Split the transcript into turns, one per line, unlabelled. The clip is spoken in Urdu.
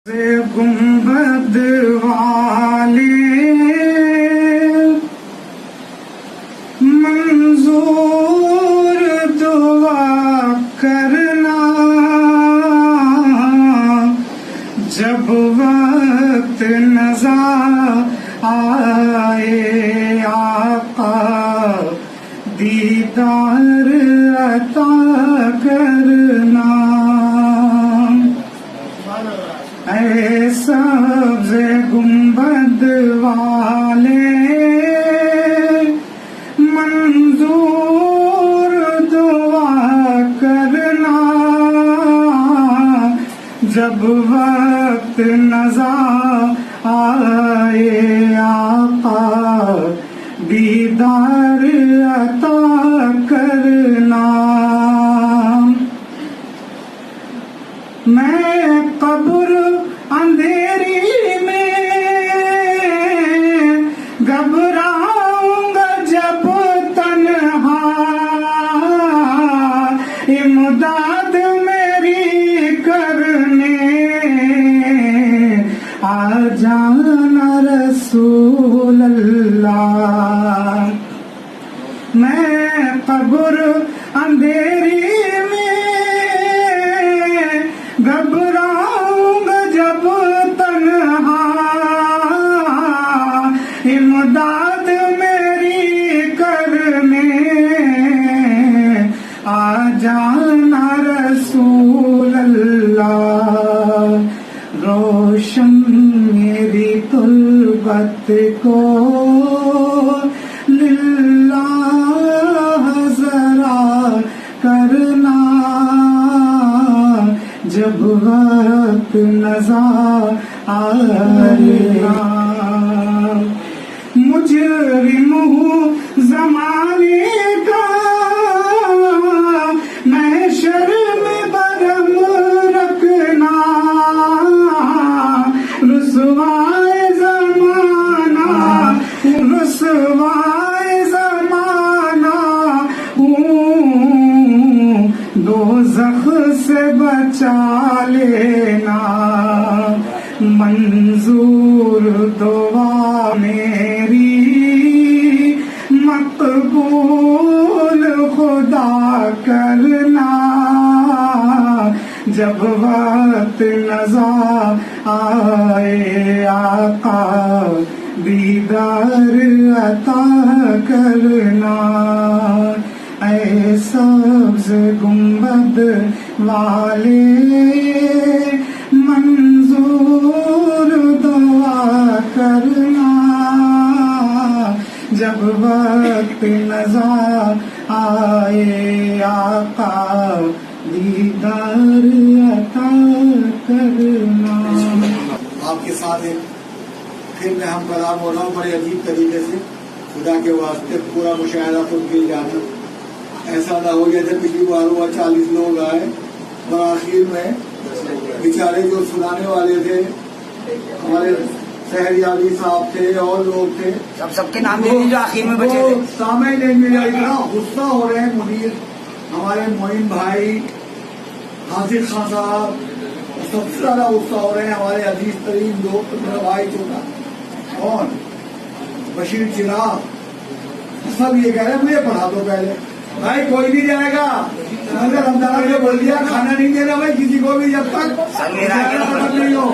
گنبد والے منظور دعا کرنا، جب وقت نظر آئے آقا دیدار عطا کرنا۔ اے سبز گنبد والے منظور دعا کرنا، جب وقت نظر آئے آقا دیدار عطا کرنا۔ میں قبر اندھیری میں گھبراؤں گا جب تنہا، امداد میری کرنے آ جانا رسول اللہ۔ میں قبر اندھیری گھبراؤں گا جب تنہا، امداد میری کرنے آ جانا رسول اللہ۔ روشن میری طلبت کو للہ ذرا کرنا، جب وقت نظر آئے۔ مجرم ہوں زمانے کا محشر میں برہم رکھنا، رسوائے زمانہ رسوائے زمانہ ہوں، دوزخ سے بچا لینا، منظور دعا میری مقبول خدا کرنا، جب وقت نظر آئے آقا دیدار عطا کرنا۔ اے سبز گنبد والے منظور دعا کرنا، جب وقت نظر آئے آقا دیدار عطا کرنا۔
آپ کے ساتھ ایک پھر میں ہم کلام ہو رہا ہوں بڑے عجیب طریقے سے، خدا کے واسطے پورا مشاہدہ خود کی جانا، ایسا نہ ہو جیسے پچھلی بار ہوا 40 لوگ آئے اور آخر میں بیچارے جو سنانے والے تھے ہمارے سہریابی صاحب تھے اور لوگ تھے،
سب کے نام جو آخر میں بچے تھے،
سامنے لینے اتنا غصہ ہو رہے ہیں مدیر ہمارے معین بھائی حاضر خان صاحب، سب سے زیادہ غصہ ہو رہے ہیں ہمارے عزیز ترین دوست میرا بھائی چھوٹا کون بشیر چراغ، سب یہ کہہ رہے ہیں مجھے پڑھا دو پہلے بھائی، کوئی نہیں جائے گا، اگر رمضان نے بول دیا کھانا نہیں دینا بھائی کسی کو بھی جب تک نہیں ہو۔